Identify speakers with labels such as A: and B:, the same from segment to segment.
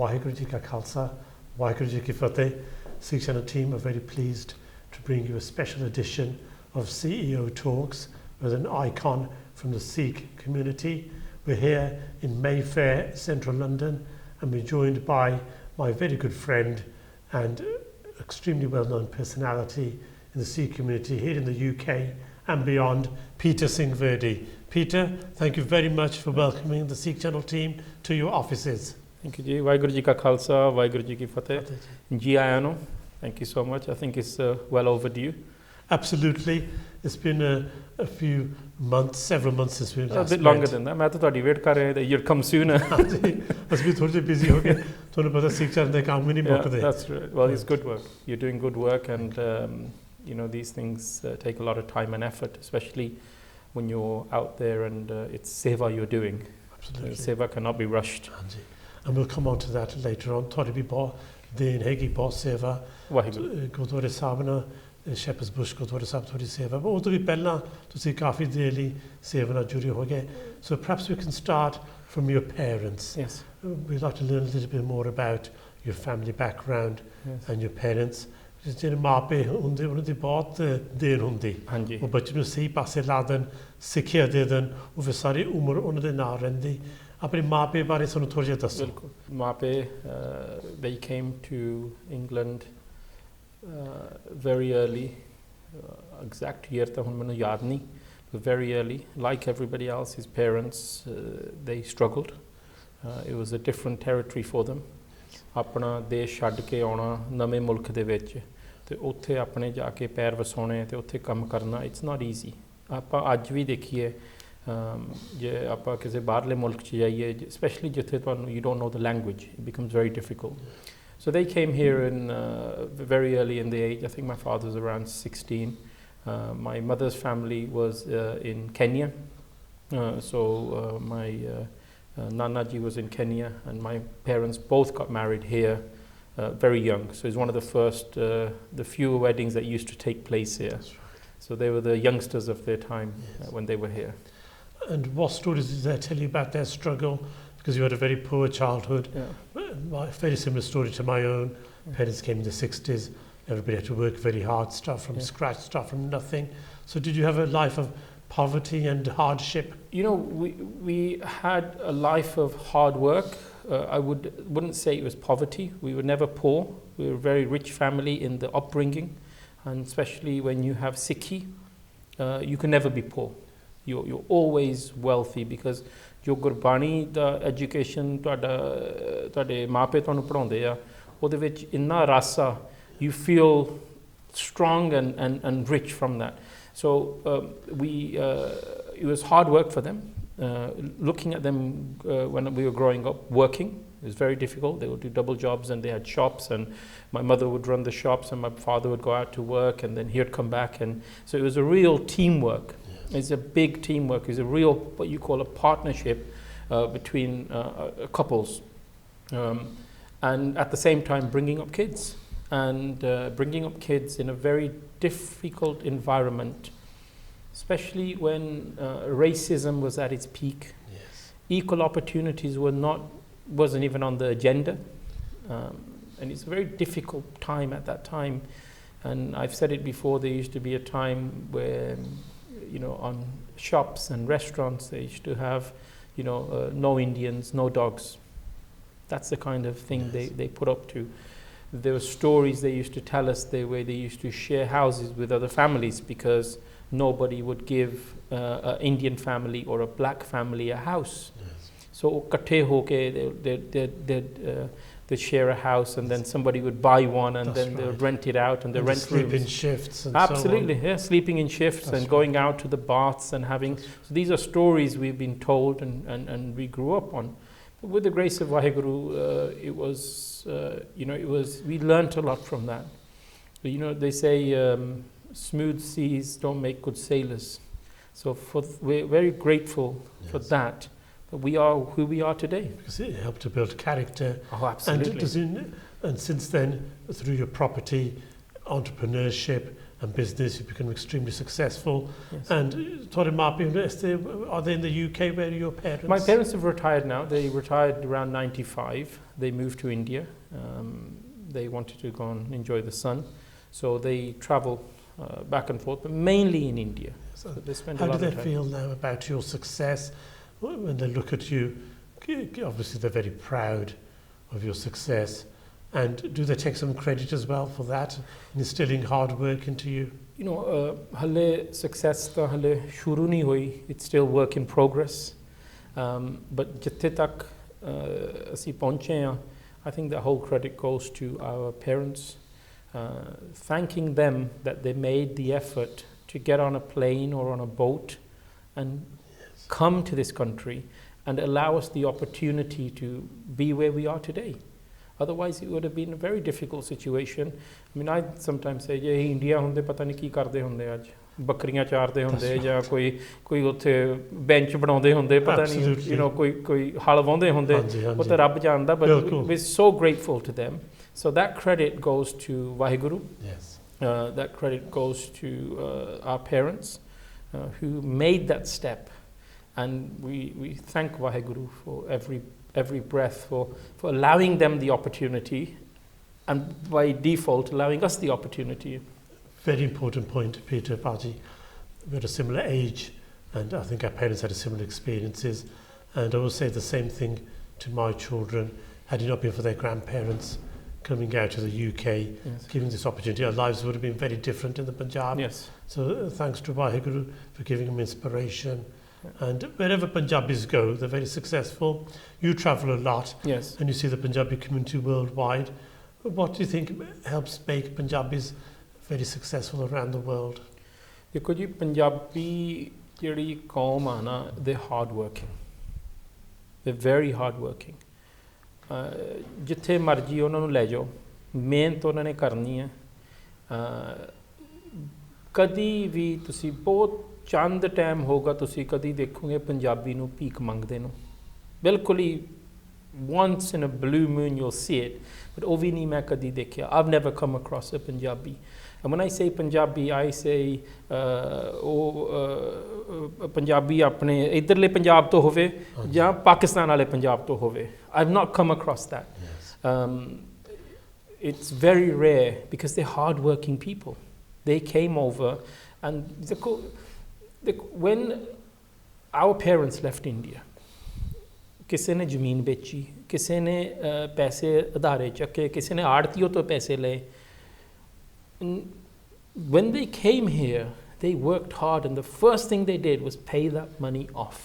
A: Waheguru Ji Ka Khalsa, Waheguru Ji Ki Fateh. Sikh Channel team are very pleased to bring you a special edition of CEO Talks with an icon from the Sikh community. We're here in Mayfair, central London, and we're joined by my very good friend and extremely well-known personality in the Sikh community here in the UK and beyond, Peter Singh Virdee. Peter, thank you very much for welcoming the Sikh Channel team to your offices.
B: Thank you, Ji. Waheguru Ji Ka Khalsa, Waheguru Ji Ki Fateh. Ji Ayano. Thank you so much. I think it's well overdue.
A: Absolutely. It's been a few months, several months since we last met.
B: A bit longer than that. I thought I'd wait kar rahe that you'd come sooner.
A: Bas bhi thodi busy ho gaye. Tonu pata Sikh Channel de kaam nahi mukde.
B: That's right. Well, it's good work. You're doing good work, and these things take a lot of time and effort, especially when you're out there and it's seva you're doing.
A: Absolutely.
B: Seva cannot be rushed.
A: And we'll come on to that later on. Thodi bhi bahut din hegi bahut seva. Gurdwara Sahib na Shepherd's Bush Gurdwara Sahib thodi seva. But udo bhi pehla tusi kafi der li seva na judi ho gaye. So perhaps we can start from your parents.
B: Yes.
A: We'd like to learn a little bit more about your family background and your parents. ਜਿਹੜੇ ਮਾਪੇ ਹੁੰਦੇ ਉਹਨਾਂ ਦੀ ਬਹੁਤ ਦੇਰ ਹੁੰਦੀ ਉਹ ਬੱਚੇ ਨੂੰ ਸਹੀ ਪਾਸੇ ਲਾ ਦੇਣ ਸਿੱਖਿਆ ਦੇ ਦੇਣ ਉਹ ਫਿਰ ਸਾਰੀ ਉਮਰ ਉਹਨਾਂ ਦੇ ਨਾਲ ਰਹਿੰਦੀ ਆਪਣੇ ਮਾਪੇ ਬਾਰੇ ਸਾਨੂੰ ਥੋੜ੍ਹਾ ਜਿਹਾ ਦੱਸੋ
B: ਬਿਲਕੁਲ ਮਾਪੇ they came to England very early exact year ਤਾਂ ਹੁਣ ਮੈਨੂੰ ਯਾਦ ਨਹੀਂ but very early like everybody else his parents they struggled it was a different territory for them ਆਪਣਾ ਦੇਸ਼ ਛੱਡ ਕੇ ਆਉਣਾ ਨਵੇਂ ਮੁਲਕ ਦੇ ਵਿੱਚ ਤੇ ਉੱਥੇ ਆਪਣੇ ਜਾ ਕੇ ਪੈਰ ਵਸਾਉਣੇ ਤੇ ਉੱਥੇ ਕੰਮ ਕਰਨਾ ਇਟਸ ਨਾਟ ਈਜ਼ੀ ਆਪਾਂ ਅੱਜ ਵੀ ਦੇਖੀਏ ਜੇ ਆਪਾਂ ਕਿਸੇ ਬਾਹਰਲੇ ਮੁਲਕ 'ਚ ਜਾਈਏ ਸਪੈਸ਼ਲੀ ਜਿੱਥੇ ਤੁਹਾਨੂੰ you don't know the language it becomes very difficult so they came here in very early in the age. I think my father was around 16. My mother's family was in Kenya, so my Nana ji was in Kenya, and my parents both got married here very young. So it's one of the first, the few weddings that used to take place here. Right. So they were the youngsters of their time when they were here.
A: And what stories did they tell you about their struggle? Because you had a very poor childhood. Very similar story to my own. Parents came in the 60s. Everybody had to work very hard, start from scratch, start from nothing. So did you have a life of poverty and hardship?
B: You know, we had a life of hard work. I wouldn't say it was poverty. We were never poor. We were a very rich family in the upbringing, and especially when you have Sikhi, you can never be poor. You're always wealthy because ਜੋ ਗੁਰਬਾਣੀ ਦਾ education ਤੁਹਾਡੇ ਮਾਪੇ ਤੁਹਾਨੂੰ ਪੜ੍ਹਾਉਂਦੇ ਆ ਉਹਦੇ ਵਿੱਚ ਇੰਨਾ ਰਸ ਆ you feel strong and rich from that. So it was hard work for them. Looking at them when we were growing up, working, it was very difficult. They would do double jobs and they had shops, and my mother would run the shops and my father would go out to work and then he'd come back. And so it was a real teamwork. It's a big teamwork. It's a real, what you call a partnership between couples. And at the same time bringing up kids. And bringing up kids in a very difficult environment, especially when racism was at its peak. Yes. Equal opportunities wasn't even on the agenda. And it's a very difficult time at that time. And I've said it before, there used to be a time where, on shops and restaurants, they used to have, no Indians, no dogs. That's the kind of thing they put up to. There were stories they used to tell us where they used to share houses with other families because nobody would give an Indian family or a black family a house. Yes. So kathe hoke they'd share a house, and then somebody would buy one, and then they would rent it out, and they rent
A: sleep
B: rooms.
A: in shifts and
B: absolutely
A: so on.
B: Sleeping in shifts. That's and going out to the baths and having so these are stories we've been told and we grew up on. But with the grace of Waheguru, it was we learnt a lot from that. They say smooth seas don't make good sailors, so we're very grateful for that. We are who we are today.
A: Because it helped to build character.
B: Oh, absolutely.
A: And since then, through your property, entrepreneurship, and business. You've become extremely successful.
B: Yes.
A: And are they in the UK? Where are your parents?
B: My parents have retired now. They retired around 95. They moved to India. They wanted to go and enjoy the sun. So they travel back and forth, but mainly in India. So they spend a lot of time.
A: How do they feel now about your success? When they look at you, obviously they're very proud of your success. And do they take some credit as well for that, instilling hard work into you?
B: You know, hale success ta hale shuru nahi hoyi. It's still work in progress. But jitte tak asi pahunche hain, I think the whole credit goes to our parents, thanking them that they made the effort to get on a plane or on a boat and come to this country and allow us the opportunity to be where we are today. Otherwise, it would have been a very difficult situation. I mean, I sometimes say, "Yeah, India hunde pata nahi ki karde hunde aaj. Bakriyan charde hunde ya koi uthe bench banaude hunde pata nahi, you know, koi hal vaunde hunde. Wo ta Rabb janda." But we're so grateful to them. So that credit goes to Vaheguru.
A: Yes.
B: That credit goes to our parents who made that step. And we thank Vaheguru for every breath, for allowing them the opportunity, and by default allowing us the opportunity.
A: Very important point, Peter Baji. We're at a similar age, and I think our parents had similar experiences. And I will say the same thing to my children. Had it not been for their grandparents coming out to the UK,
B: Yes.
A: giving this opportunity, our lives would have been very different in the Punjab.
B: Yes.
A: So thanks to Vaheguru for giving them inspiration. And wherever Punjabis go, they're very successful. You travel a lot,
B: Yes.
A: and you see the Punjabi community worldwide. What do you think helps make Punjabis very successful around the world?
B: देखो जी पंजाबी ਜਿਹੜੀ ਕੌਮ ਆ ਨਾ, they're hard working. They're very hard working. ਜਿੱਥੇ ਮਰਜੀ ਉਹਨਾਂ ਨੂੰ ਲੈ ਜਾਓ, ਮਿਹਨਤ ਉਹਨਾਂ ਨੇ ਕਰਨੀ ਹੈ. ਕਦੀ ਵੀ ਤੁਸੀਂ ਬਹੁਤ ਚੰਦ ਟਾਈਮ ਹੋਗਾ ਤੁਸੀਂ ਕਦੀ ਦੇਖੋਗੇ ਪੰਜਾਬੀ ਨੂੰ ਭੀਖ ਮੰਗਦੇ ਨੂੰ, ਬਿਲਕੁਲ ਹੀ once in a blue moon you'll see it, but ਉਹ ਵੀ ਨਹੀਂ ਮੈਂ ਕਦੀ ਦੇਖਿਆ. I've never come across a Punjabi. And when I say Punjabi, I say Punjabi ਆਪਣੇ ਇਧਰਲੇ ਪੰਜਾਬ ਤੋਂ ਹੋਵੇ ਜਾਂ ਪਾਕਿਸਤਾਨ ਵਾਲੇ ਪੰਜਾਬ ਤੋਂ ਹੋਵੇ. I've not come across that. It's very rare because they're hard-working people. They came over, and when our parents left India, ਕਿਸੇ ਨੇ ਜ਼ਮੀਨ ਵੇਚੀ, ਕਿਸੇ ਨੇ ਪੈਸੇ ਉਧਾਰੇ ਚੱਕੇ, ਕਿਸੇ ਨੇ ਆੜਤੀਓ ਤੋਂ ਪੈਸੇ ਲਏ. When they came here, they worked hard, and the first thing they did was pay that money off.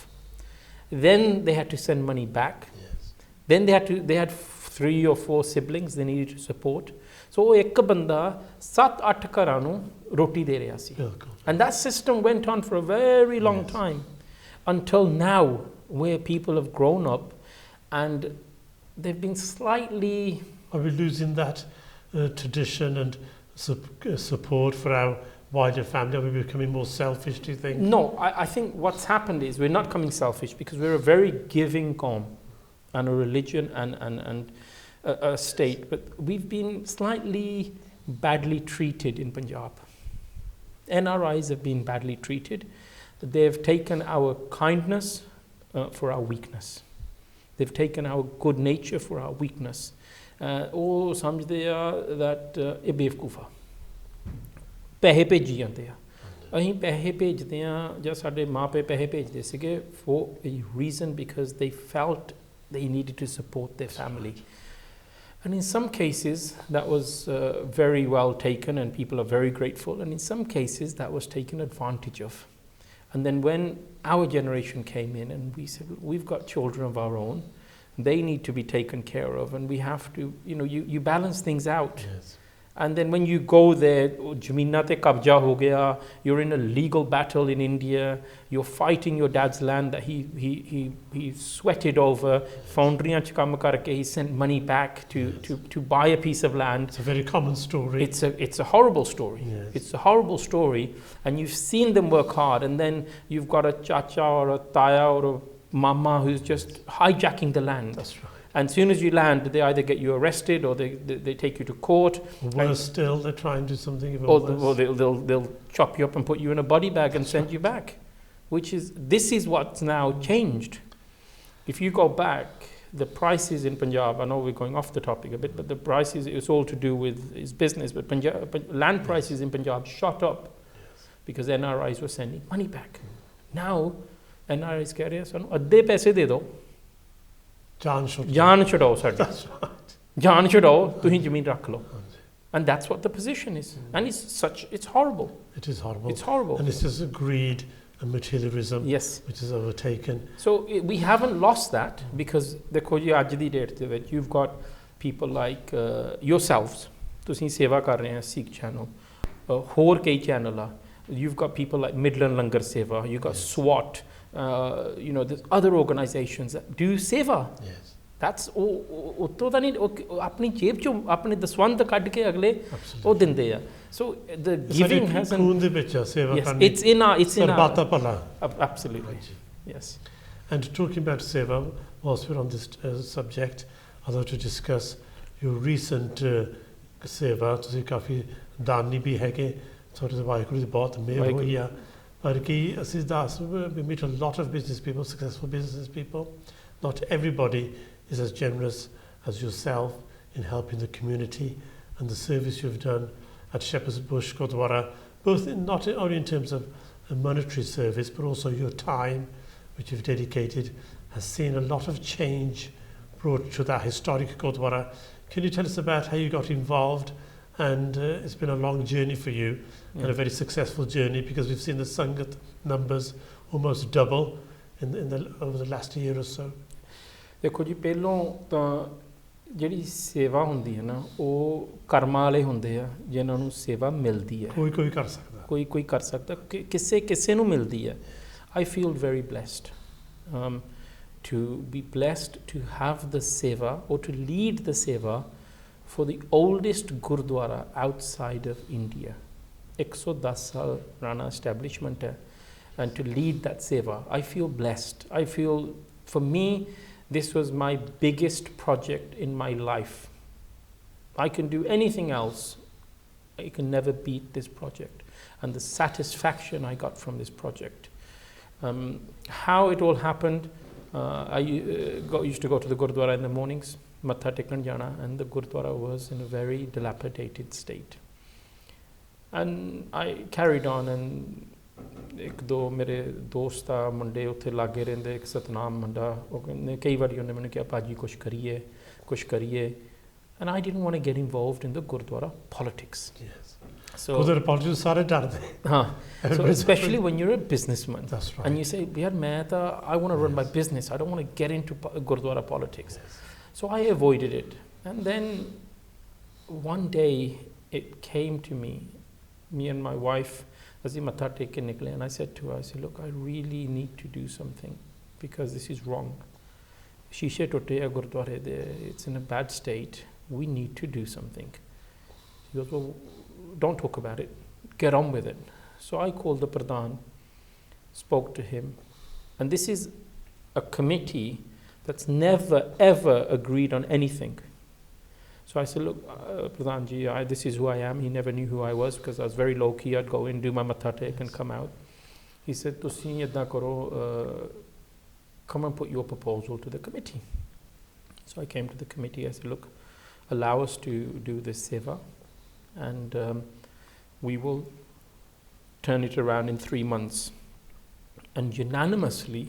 B: Then they had to send money back.
A: Yes.
B: Then they had 3 or 4 siblings they needed to support. So ਇੱਕ ਬੰਦਾ 7-8 ਘਰਾਂ ਨੂੰ ਰੋਟੀ ਦੇ ਰਿਹਾ ਸੀ. And that system went on for a very long time, until now, where people have grown up and they've been slightly...
A: Are we losing that tradition and support for our wider family? Are we becoming more selfish, do you think?
B: No, I think what's happened is we're not becoming selfish, because we're a very giving qawm and a religion and a state, but we've been slightly badly treated in Punjab. NRIs have been badly treated. They've taken our kindness for our weakness. They've taken our good nature for our weakness. ਉਹ ਸਮਝਦੇ ਆ that ਇਹ ਬੇਵਕੂਫ ਆ, ਪੈਸੇ ਭੇਜੀ ਜਾਂਦੇ ਆ. ਅਸੀਂ ਪੈਸੇ ਭੇਜਦੇ ਆ ਜਾਂ ਸਾਡੇ ਮਾਪੇ ਪੈਸੇ ਭੇਜਦੇ ਸੀਗੇ for a reason, because they felt they needed to support their family. And in some cases that was very well taken, and people are very grateful, and in some cases that was taken advantage of. And then when our generation came in and we said, we've got children of our own, they need to be taken care of, and we have to, you balance things out.
A: Yes.
B: And then when you go there, Jamina te kabja ho gaya, you're in a legal battle in India, you're fighting your dad's land that he sweated over, foundriyan ch kam karke, he sent money back to buy a piece of land.
A: It's a very common story.
B: It's a horrible story.
A: Yes.
B: It's a horrible story, and you've seen them work hard, and then you've got a chacha or a taya or a mama who's just hijacking the land.
A: That's right.
B: And as soon as you land, they either get you arrested or they take you to court.
A: Or worse still, they try and do something even
B: or
A: worse.
B: they'll chop you up and put you in a body bag and send you back. This is what's now changed. If you go back, the prices in Punjab, I know we're going off the topic a bit, but the prices, it's all to do with his business, but land prices in Punjab shot up because NRIs were sending money back. Now, NRIs कह रहे हैं सानू अद्धे पैसे दे दो जान छुड़ाओ साडी जान छुड़ाओ तुसीं ज़मीन रख लो. And that's what the position is. And it's horrible.
A: It is horrible.
B: It's horrible.
A: And it's just greed and materialism,
B: yes,
A: which is overtaken.
B: So we haven't lost that because देखो जी आज दी डेट दे विच you've got people like yourselves, तुसीं सेवा कर रहे हैं Sikh channel, होर कई channel uh. You've got people like Midland Langar Seva, you've got SWAT, there's other organizations that do seva.
A: Yes.
B: That's ਉੱਤੋਂ ਤਾਂ ਨਹੀਂ ਆਪਣੀ ਜੇਬ ਚੋਂ ਆਪਣੇ ਦਸਵੰਧ ਕੱਢ ਕੇ ਅਗਲੇ ਉਹ ਦਿੰਦੇ ਆ. So the giving has it's in our absolutely. Yes.
A: And talking about seva, whilst we're on this subject, I'd like to discuss your recent seva. ਤੁਸੀਂ ਕਾਫੀ ਦਾਨੀ ਵੀ ਹੈਗੇ, ਤੁਹਾਡੇ ਵਾਹਿਗੁਰੂ ਦੀ ਬਹੁਤ ਮਿਹਰ ਹੋਈ ਆ. ਪਰ ਕੀ ਅਸੀਂ we meet a lot of business people, successful business people. Not everybody is as generous as yourself in helping the community, and the service you've done at Shepherd's Bush Gurdwara, both not only in terms of a monetary service, but also your time which you've dedicated has seen a lot of change brought to that historic Gurdwara. Can you tell us about how you got involved? And it's been a long journey for you, and a very successful journey, because we've seen the Sangat numbers almost double over the last year or so.
B: ਦੇਖੋ ਜੀ ਪਹਿਲੋਂ ਤਾਂ ਜਿਹੜੀ ਸੇਵਾ ਹੁੰਦੀ ਹੈ ਨਾ ਉਹ ਕਰਮਾਂ ਵਾਲੇ ਹੁੰਦੇ ਆ ਜਿਨ੍ਹਾਂ ਨੂੰ ਸੇਵਾ ਮਿਲਦੀ ਹੈ.
A: ਕੋਈ ਕਰ ਸਕਦਾ,
B: ਕੋਈ ਕਰ ਸਕਦਾ, ਕਿਸੇ ਨੂੰ ਮਿਲਦੀ ਹੈ. I feel very blessed to be blessed to have the seva or to lead the seva for the oldest Gurdwara outside of India. 110 ਸਾਲ ਪੁਰਾਣਾ establishment ਹੈ, and to lead that seva. I feel blessed. I feel, for me, this was my biggest project in my life. I can do anything else. I can never beat this project. And the satisfaction I got from this project. How it all happened, I used to go to the Gurdwara in the mornings, Matha Tekkan Jana, and the Gurdwara was in a very dilapidated state. And I carried on, and ਇੱਕ ਦੋ ਮੇਰੇ ਦੋਸਤ ਆ ਮੁੰਡੇ ਉੱਥੇ ਲਾਗੇ ਰਹਿੰਦੇ, ਇੱਕ ਸਤਨਾਮ ਮੁੰਡਾ, ਉਹ ਕਹਿੰਦੇ ਕਈ ਵਾਰੀ ਉਹਨੇ ਮੈਨੂੰ ਕਿਹਾ ਭਾਜੀ ਕੁਛ ਕਰੀਏ. And I didn't want to get involved in the Gurdwara politics.
A: Yes.
B: So
A: Gurdwara politics ਸਾਰੇ ਡਰਦੇ.
B: So especially when you're a businessman.
A: That's right.
B: And you say, yaar main ta I want to run my business. I don't want to get into Gurdwara politics.
A: Yes.
B: So I avoided it. And then one day it came to me and my wife, as I matha tek ke nikle, and I said to her, I said, look, I really need to do something because this is wrong. Shishe totte hai Gurdwara de, it's in a bad state. We need to do something. She goes, well, don't talk about it. Get on with it. So I called the Pradhan, spoke to him, and this is a committee that's never ever agreed on anything. So I said, look, Pradhan ji, this is who I am. He never knew who I was because I was very low key. I'd go in, do my matha tek and come out. He said, tusi idda karo, come and put your proposal to the committee. So I came to the committee. I said, look, allow us to do this seva, and we will turn it around in 3 months. And unanimously,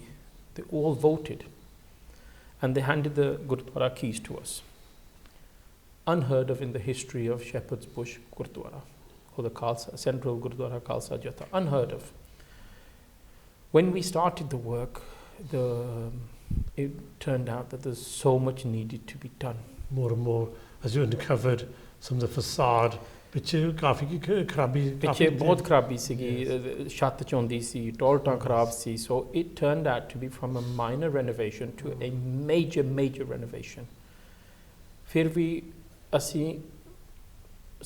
B: they all voted. And they handed the Gurdwara keys to us. Unheard of in the history of Shepherd's Bush Gurdwara, or the Khalsa, Central Gurdwara Khalsa Jatha. Unheard of. When we started the work, it turned out that there's so much needed to be done.
A: More and more, as you uncovered some of the facade, ਪਿੱਛੇ ਕਾਫੀ ਖਰਾਬੀ,
B: ਪਿੱਛੇ ਬਹੁਤ ਖਰਾਬੀ ਸੀਗੀ, ਛੱਤ ਚੋਂਦੀ ਸੀ, ਟੋਲਟਾਂ ਖਰਾਬ ਸੀ. So it turned out to be from a minor renovation to a major renovation. ਫਿਰ ਵੀ ਅਸੀਂ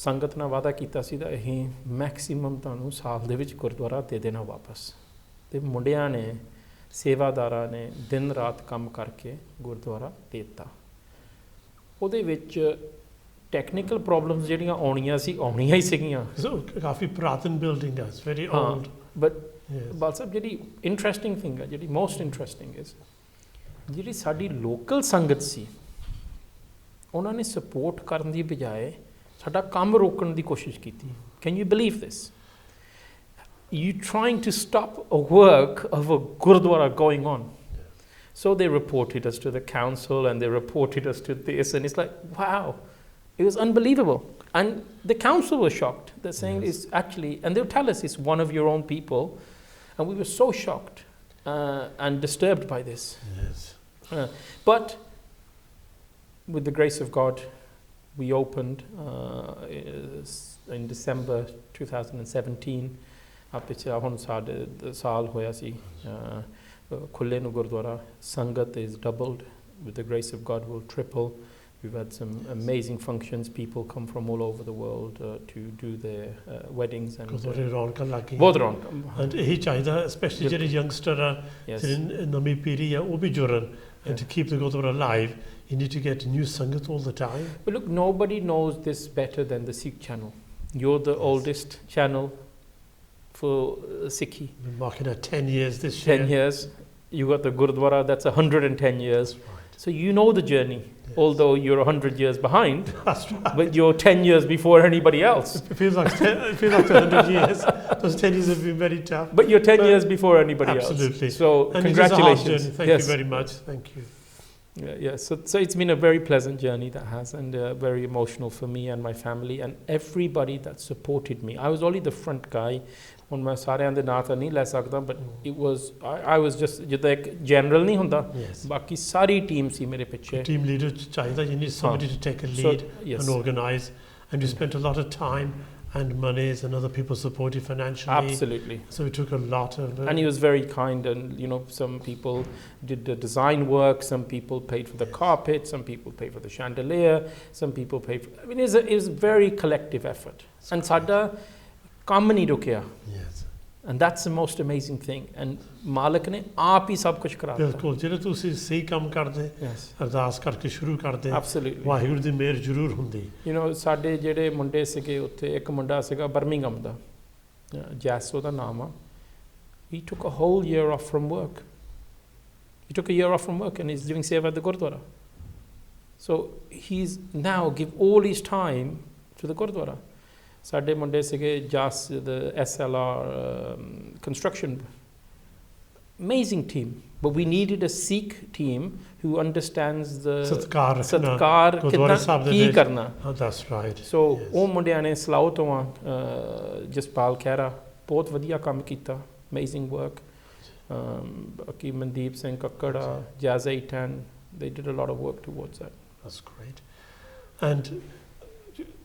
B: ਸੰਗਤ ਨਾਲ ਵਾਅਦਾ ਕੀਤਾ ਸੀ ਤਾਂ ਅਸੀਂ ਮੈਕਸੀਮਮ ਤੁਹਾਨੂੰ ਸਾਲ ਦੇ ਵਿੱਚ ਗੁਰਦੁਆਰਾ ਦੇ ਦੇਣਾ ਵਾਪਸ. ਅਤੇ ਮੁੰਡਿਆਂ ਨੇ, ਸੇਵਾਦਾਰਾਂ ਨੇ ਦਿਨ ਰਾਤ ਕੰਮ ਕਰਕੇ ਗੁਰਦੁਆਰਾ ਦੇ ਦਿੱਤਾ. ਉਹਦੇ ਵਿੱਚ ਟੈਕਨੀਕਲ ਪ੍ਰੋਬਲਮਸ ਜਿਹੜੀਆਂ ਆਉਣੀਆਂ ਹੀ ਸੀਗੀਆਂ
A: So ਕਾਫੀ ਪੁਰਾਤਨ ਬਿਲਡਿੰਗ ਹੈ, it's very old.
B: But
A: Yes.
B: ਬਾਲ ਸਾਹਿਬ ਜਿਹੜੀ ਇੰਟਰਸਟਿੰਗ ਥਿੰਗ ਹੈ, ਜਿਹੜੀ ਮੋਸਟ ਇੰਟਰਸਟਿੰਗ ਇਜ਼ ਜਿਹੜੀ ਸਾਡੀ ਲੋਕਲ ਸੰਗਤ ਸੀ ਉਹਨਾਂ ਨੇ ਸਪੋਰਟ ਕਰਨ ਦੀ ਬਜਾਏ ਸਾਡਾ ਕੰਮ ਰੋਕਣ ਦੀ ਕੋਸ਼ਿਸ਼ ਕੀਤੀ. Can you believe this? You trying to stop a work of a gurdwara going on. So they reported us to the council and they reported us to this, and it's like, wow, it was unbelievable. And the council was shocked. They're saying
A: Yes.
B: it's actually, and they'll tell us it's one of your own people. And we were so shocked and disturbed by this.
A: Yes.
B: But with the grace of God, we opened in December 2017. ਪਿਛਲਾ ਹੁਣ ਸਾਡੇ ਸਾਲ ਹੋਇਆ ਸੀ ਖੁੱਲੇ ਨੂੰ ਗੁਰਦੁਆਰਾ. ਸੰਗਤ is doubled. With the grace of God will triple. We've had some amazing functions. People come from all over the world to do their weddings. And
A: ਗੁਰਦੁਆਰੇ ਰੌਣਕਾਂ ਲੱਗ ਗਈਆਂ.
B: ਬਹੁਤ ਰੌਣਕ.
A: And ਇਹੀ ਚਾਹੀਦਾ, especially ਜਿਹੜੇ youngster ਆ, ਜਿਹੜੀ ਨਵੀਂ ਪੀੜ੍ਹੀ ਆ, ਉਹ ਵੀ ਜੁੜਨ. And to keep the Gurdwara alive, you need to get new sangat all the time.
B: But look, nobody knows this better than the Sikh channel. You're the oldest channel for Sikhi.
A: We're marking our 10 years this year.
B: 10 years. You got the Gurdwara, that's 110 years.
A: Right.
B: So you know the journey,
A: Yes.
B: although you're 100 years behind,
A: That's right.
B: but you're 10 years before anybody else.
A: It feels like 100 years. Those 10 years have been very tough.
B: But you're 10 years before anybody
A: Absolutely.
B: else. So
A: And
B: congratulations.
A: It is a hard journey. Thank you very much. Thank you.
B: Yeah. So it's been a very pleasant journey that has, and very emotional for me and my family and everybody that supported me. I was only the front guy. ਹੁਣ ਮੈਂ ਸਾਰਿਆਂ ਦੇ ਨਾਂ ਤਾਂ ਨਹੀਂ ਲੈ ਸਕਦਾ, but it was I was just ਜਿੱਦਾਂ ਇੱਕ ਜਨਰਲ ਨਹੀਂ ਹੁੰਦਾ, ਬਾਕੀ ਸਾਰੀ ਟੀਮ ਸੀ ਮੇਰੇ ਪਿੱਛੇ.
A: Team leader ਚਾਹੀਦਾ. You need somebody to take a lead and organize, and you spent a lot of time and monies and other people supported financially.
B: Absolutely.
A: So it took a lot of
B: and he was very kind, and you know, some people did the design work, some people paid for the carpet, some people paid for the chandelier, some people paid for, I mean, it was a very collective effort. And ਸਾਡਾ ਕੰਮ ਨਹੀਂ ਰੁਕਿਆ.
A: Yes.
B: And that's the most amazing thing. And ਮਾਲਕ ਨੇ ਆਪ ਹੀ ਸਭ ਕੁਝ ਕਰਾ ਦਿੱਤਾ.
A: ਬਿਲਕੁਲ. ਜਿਹੜੇ ਤੁਸੀਂ ਸਹੀ ਕੰਮ ਕਰਦੇ, ਅਰਦਾਸ ਕਰਕੇ ਸ਼ੁਰੂ ਕਰਦੇ,
B: Absolutely.
A: ਵਾਹਿਗੁਰੂ ਦੀ ਮਿਹਰ ਜ਼ਰੂਰ ਹੁੰਦੀ.
B: You know, ਸਾਡੇ ਜਿਹੜੇ ਮੁੰਡੇ ਸੀਗੇ ਉੱਥੇ, ਇੱਕ ਮੁੰਡਾ ਸੀਗਾ ਬਰਮਿੰਗਮ ਦਾ, ਜੈਸ ਉਹਦਾ ਨਾਮ ਆ. He took a whole year off from work. He took a year off from work and he's doing seva at the Gurdwara. So he's now give all his time to the Gurdwara. ਸਾਡੇ ਮੁੰਡੇ ਸੀਗੇ ਜਸ, the SLR construction, amazing team, but we needed a Sikh team who understands the ਸਤਕਾਰ ਕਿੱਦਾਂ ਕੀ ਕਰਨਾ.
A: That's right.
B: So ਉਹ ਮੁੰਡਿਆਂ ਨੇ ਸਲਾਉ ਤੋਂ ਜਸਪਾਲ ਖਹਿਰਾ ਬਹੁਤ ਵਧੀਆ ਕੰਮ ਕੀਤਾ, amazing work. ਬਾਕੀ Mandeep Singh ਕੱਕੜਾ, Jazz 810, they did a lot of work towards that.
A: That's great. And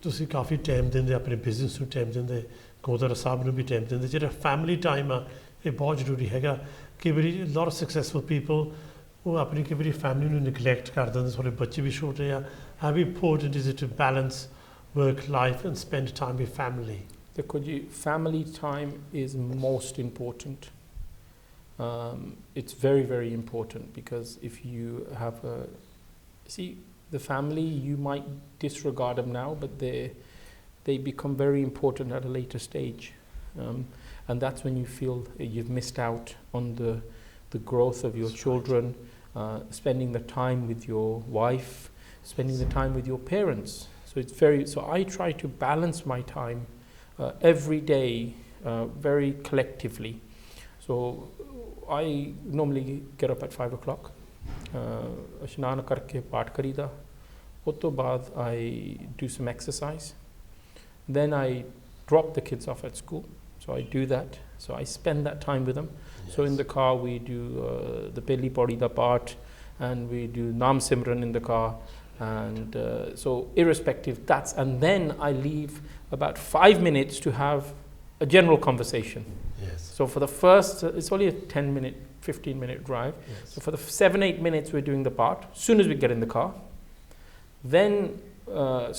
A: ਤੁਸੀਂ ਕਾਫੀ ਟਾਈਮ ਦਿੰਦੇ, ਆਪਣੇ ਬਿਜ਼ਨਸ ਨੂੰ ਟਾਈਮ ਦਿੰਦੇ, ਗੁਰਦੁਆਰਾ ਸਾਹਿਬ ਨੂੰ ਵੀ ਟਾਈਮ ਦਿੰਦੇ. ਜਿਹੜਾ ਫੈਮਿਲੀ ਟਾਈਮ ਆ, ਇਹ ਬਹੁਤ ਜ਼ਰੂਰੀ ਹੈਗਾ. ਕਈ ਵਾਰੀ ਲੋਟ ਆਫ ਸਕਸੈਸਫੁਲ ਪੀਪਲ ਉਹ ਆਪਣੀ ਕਈ ਵਾਰੀ ਫੈਮਿਲੀ ਨੂੰ ਨਿਗਲੈਕਟ ਕਰ ਦਿੰਦੇ. ਤੁਹਾਡੇ ਬੱਚੇ ਵੀ ਛੋਟੇ ਆ. How important is it to balance work life and spend time with family? ਦੇਖੋ
B: ਜੀ, family time is most important. It's very, very important, because if you have the family, you might disregard them now, but they become very important at a later stage, and that's when you feel you've missed out on the growth of your children, spending the time with your wife, spending the time with your parents. So I try to balance my time every day, very collectively. So I normally get up at 5 o'clock. ਇਸ਼ਨਾਨ ਕਰਕੇ ਪਾਠ ਕਰੀਦਾ. ਉਸ ਤੋਂ ਬਾਅਦ I do some exercise. Then I drop the kids off at school. So I do that. So I spend that time with them. Yes. So in the car we do the Peli Paudi da Part, and we do Nam Simran in the car. And so irrespective, and then I leave about 5 minutes to have a general conversation. Yes. So for the first, it's only a 15-minute drive. Yes. So for the 7-8 minutes, we're doing the part. As soon as we get in the car, then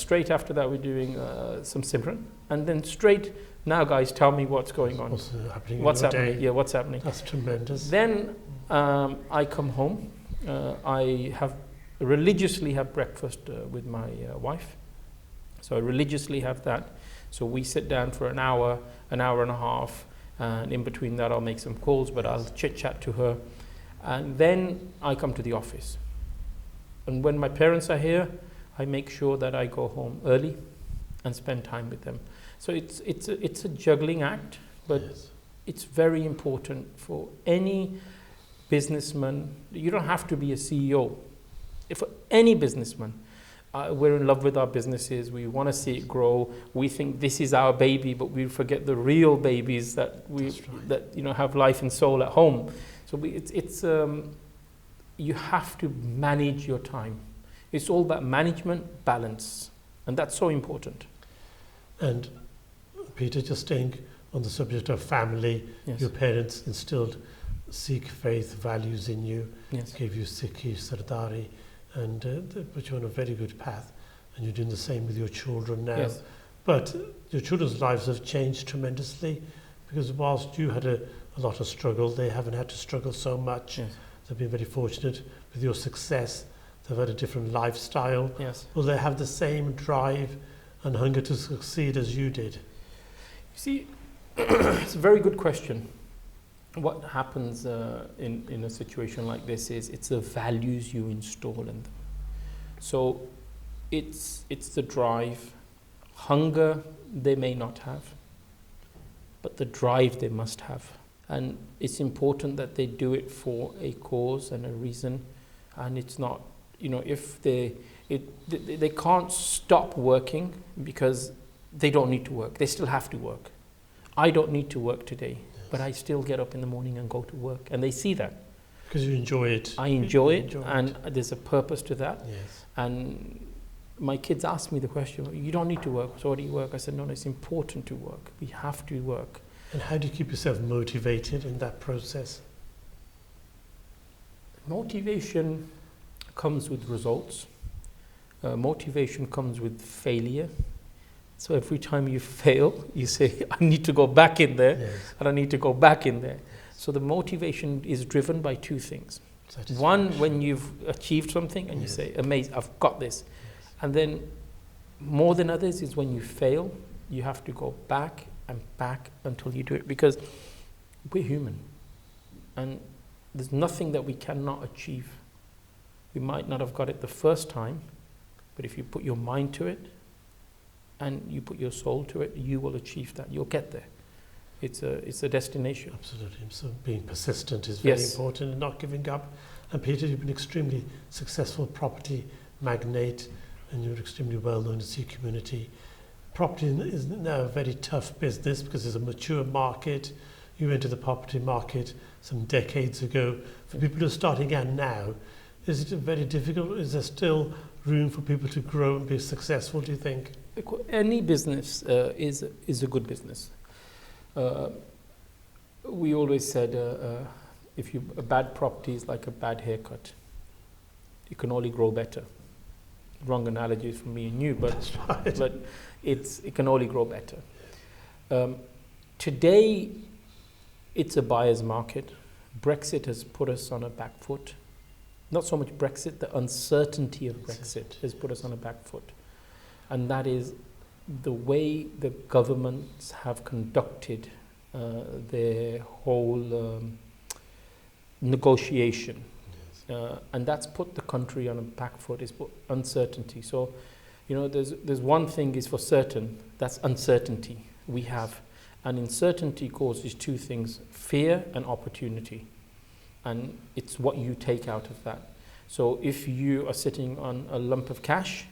B: straight after that, we're doing some Simran. And then straight, now guys, tell me what's going on. What's happening? Yeah, what's happening? That's tremendous. Then I come home. I have religiously have breakfast with my wife. So I religiously have that. So we sit down for an hour and a half, and in between that I'll make some calls, but I'll chit chat to her. And then I come to the office. And when my parents are here, I make sure that I go home early and spend time with them. So it's a juggling act, but it's very important for any businessman. You don't have to be a CEO. For any businessman, we're in love with our businesses. We want to see it grow. We think this is our baby, but we forget the real babies that have life and soul at home. So you have to manage your time. It's all about management, balance, and that's so important.
A: And Peter, just staying on the subject of family, your parents instilled Sikh faith values in you, gave you Sikhi, Sardari, and they put you on a very good path, and you're doing the same with your children now. But your children's lives have changed tremendously, because whilst you had a lot of struggle, they haven't had to struggle so much. They've been very fortunate with your success. They've had a different lifestyle. Will they have the same drive and hunger to succeed as you did?
B: You see, it's a very good question. What happens in a situation like this is it's the values you install in them. So it's the drive. Hunger they may not have, but the drive they must have. And it's important that they do it for a cause and a reason. And it's not, if they can't stop working because they don't need to work. They still have to work. I don't need to work today, but I still get up in the morning and go to work. And they see that.
A: Because you enjoy it.
B: I enjoy it, and there's a purpose to that. And my kids ask me the question, you don't need to work, so why do you work? I said, no, it's important to work. We have to work.
A: And how do you keep yourself motivated in that process? Motivation
B: comes with results. Motivation comes with failure. So every time you fail, you say, I need to go back in there, and I need to go back in there. So the motivation is driven by two things. One, when you've achieved something and you say, amazing, I've got this. And then more than others is when you fail, you have to go back and back until you do it, because we're human and there's nothing that we cannot achieve. We might not have got it the first time, but if you put your mind to it and you put your soul to it, you will achieve that. You'll get there. It's a destination.
A: Absolutely. So being persistent is very important, and not giving up. And Peter, you've been extremely successful property magnate, and you're extremely well known in the Sikh community. Property is now a very tough business because it's a mature market. You entered the property market some decades ago. For people who are starting out now, is it very difficult? Is there still room for people to grow and be successful, do you think?
B: Any business is a good business. We always said a bad property is like a bad haircut. You can only grow better. Wrong analogies from me and you, but it can only grow better. Today, it's a buyer's market. Brexit has put us on a back foot. Not so much Brexit, the uncertainty of Brexit has put us on a back foot. And that is the way the governments have conducted their whole negotiation. And that's put the country on a back foot, is put uncertainty. So, there's one thing is for certain, that's uncertainty we have. And uncertainty causes two things, fear and opportunity. And it's what you take out of that. So if you are sitting on a lump of cash,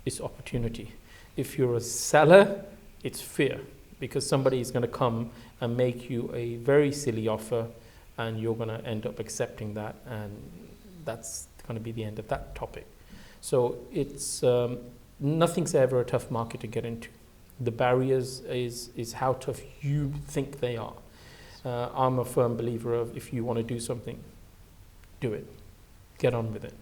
B: it's opportunity. If you're a seller, it's fear, because somebody is going to come and make you a very silly offer, and you're going to end up accepting that, and that's going to be the end of that topic. So it's nothing's ever a tough market to get into. The barriers is how tough you think they are. I'm a firm believer of, if you want to do something, do it. Get on with it.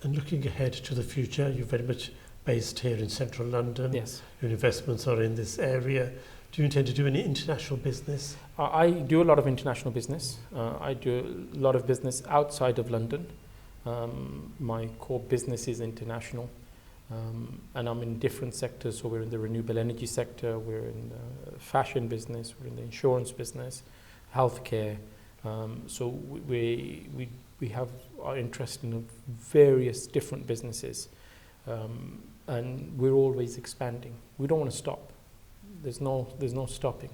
A: And looking ahead to the future, you're very much based here in central London.
B: Yes.
A: Your investments are in this area. Do you intend to do any international business?
B: I do a lot of international business. I do a lot of business outside of London. My core business is international, and I'm in different sectors. So we're in the renewable energy sector, we're in the fashion business, we're in the insurance business, healthcare. So we have our interest in various different businesses, and we're always expanding. We don't want to stop. There's no stopping.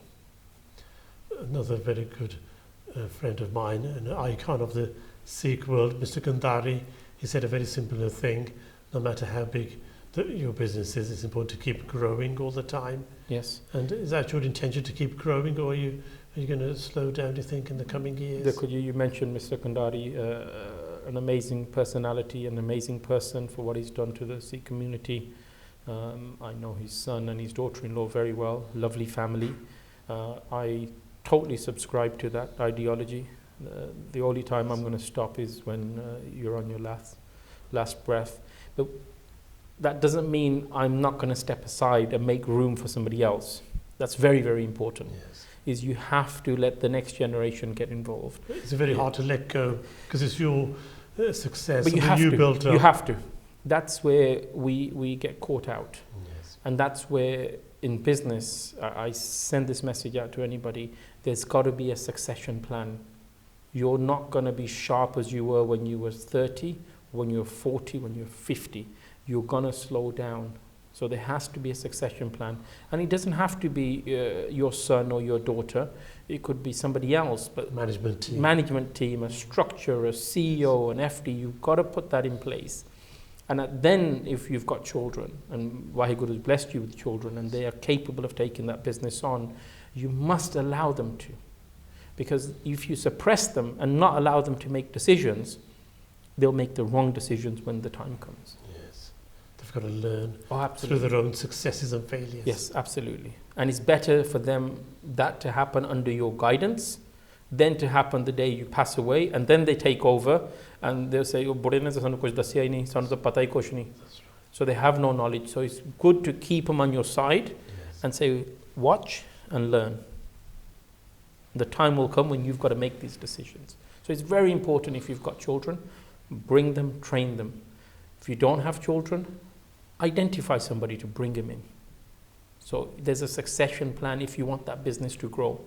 A: Another very good friend of mine, an icon of the Sikh world, Mr. Gandhari, he said a very simple thing: no matter how big your business is, it's important to keep growing all the time.
B: Yes.
A: And is that your intention, to keep growing, or are you going to slow down, do you think, in the coming years?
B: You mentioned Mr. Gandhari, an amazing personality, an amazing person for what he's done to the Sikh community. I know his son and his daughter-in-law very well, lovely family. I totally subscribe to that ideology. The only time I'm going to stop is when you're on your last breath. But that doesn't mean I'm not going to step aside and make room for somebody else. That's very, very important.
A: Yes.
B: Is you have to let the next generation get involved.
A: It's very hard to let go because it's your success
B: but
A: you built up.
B: You have to. That's where we get caught out.
A: Yes.
B: And that's where in business, I send this message out to anybody, there's got to be a succession plan. You're not going to be sharp as you were when you were 30, when you were 40, when you were 50. You're going to slow down. So there has to be a succession plan. And it doesn't have to be your son or your daughter. It could be somebody else. But management team, a structure, a CEO, an FD, you've got to put that in place. And then if you've got children, and Waheguru has blessed you with children, and they are capable of taking that business on, you must allow them to. Because if you suppress them and not allow them to make decisions, they'll make the wrong decisions when the time comes.
A: Yes. They've got to learn
B: through
A: their own successes and failures.
B: Yes, absolutely. And it's better for them that to happen under your guidance than to happen the day you pass away, and then they take over and they'll say, so they have no knowledge. So it's good to keep them on your side. Yes. And say, watch and learn. The time will come when you've got to make these decisions. So it's very important, if you've got children, bring them, train them. If you don't have children, identify somebody to bring them in. So there's a succession plan if you want that business to grow.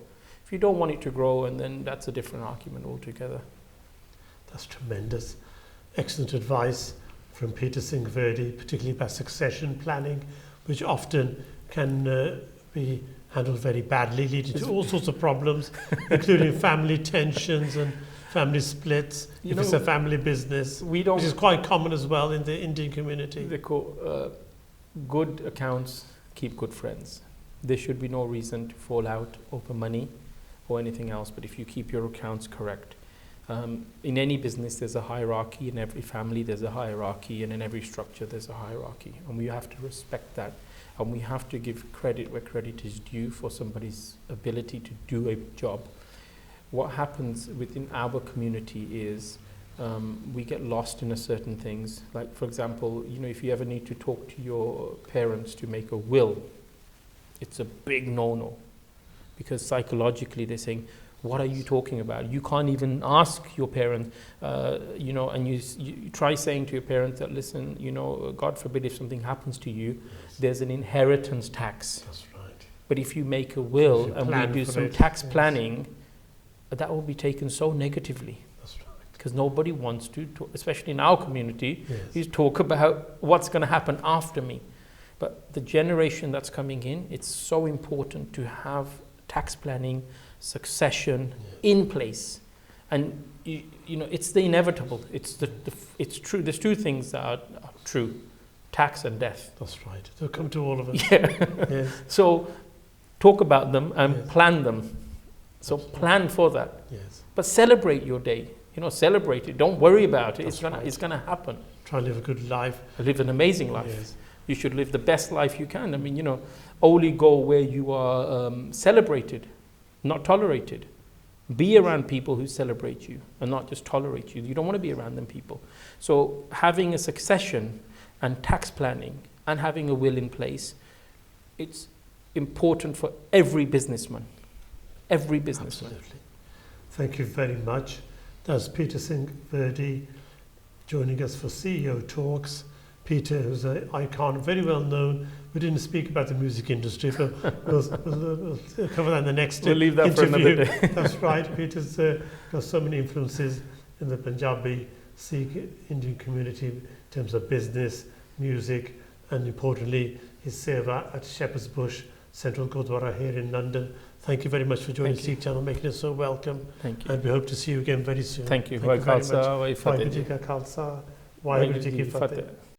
B: If you don't want it to grow, and then that's a different argument altogether.
A: That's tremendous. Excellent advice from Peter Singh Virdee, particularly about succession planning, which often can be handled very badly, leading to all sorts of problems, including family tensions and family splits, if it's a family business, which is quite common as well in the Indian community.
B: Good accounts keep good friends. There should be no reason to fall out over money or anything else, but if you keep your accounts correct. In any business, there's a hierarchy. In every family, there's a hierarchy. And in every structure, there's a hierarchy. And we have to respect that. And we have to give credit where credit is due for somebody's ability to do a job. What happens within our community is we get lost in certain things. Like, for example, if you ever need to talk to your parents to make a will, it's a big no-no. Because psychologically, they're saying, what are you talking about? You can't even ask your parent, and you try saying to your parents that, listen, God forbid if something happens to you, there's an inheritance tax.
A: That's right.
B: But if you make a will and we do some tax planning, that will be taken so negatively.
A: That's right.
B: Because nobody wants to talk, especially in our community, is talk about what's going to happen after me. But the generation that's coming in, it's so important to have tax planning, succession in place, and it's the inevitable. It's true. There's two things that are true: tax and death.
A: That's right. They'll come to all of us.
B: Yeah.
A: Yes.
B: So talk about them and plan them. So plan for that.
A: Yes.
B: But celebrate your day. Celebrate it. Don't worry about it. It's gonna happen.
A: Try and live a good life.
B: Live an amazing life.
A: Yes.
B: You should live the best life you can. I mean, only go where you are celebrated, not tolerated. Be around people who celebrate you and not just tolerate you. You don't want to be around them people. So having a succession and tax planning and having a will in place, it's important for every businessman. Every businessman.
A: Absolutely. Thank you very much. That's Peter Singh Virdee, joining us for CEO Talks. Peter, who's an icon, very well known. We didn't speak about the music industry, but we'll cover that in the next
B: We'll leave that
A: interview.
B: for another day.
A: That's right. Peter's got so many influences in the Punjabi Sikh Indian community in terms of business, music, and importantly, his seva at Shepherd's Bush Central Gurdwara here in London. Thank you very much for joining Sikh Channel, making us so welcome.
B: Thank you.
A: And we hope to see you again very soon.
B: Thank you.
A: Thank you very much.
B: Waheguru Ji Ka Khalsa,
A: Waheguru Ji Ka Khalsa, Waheguru Ji Ki Fateh.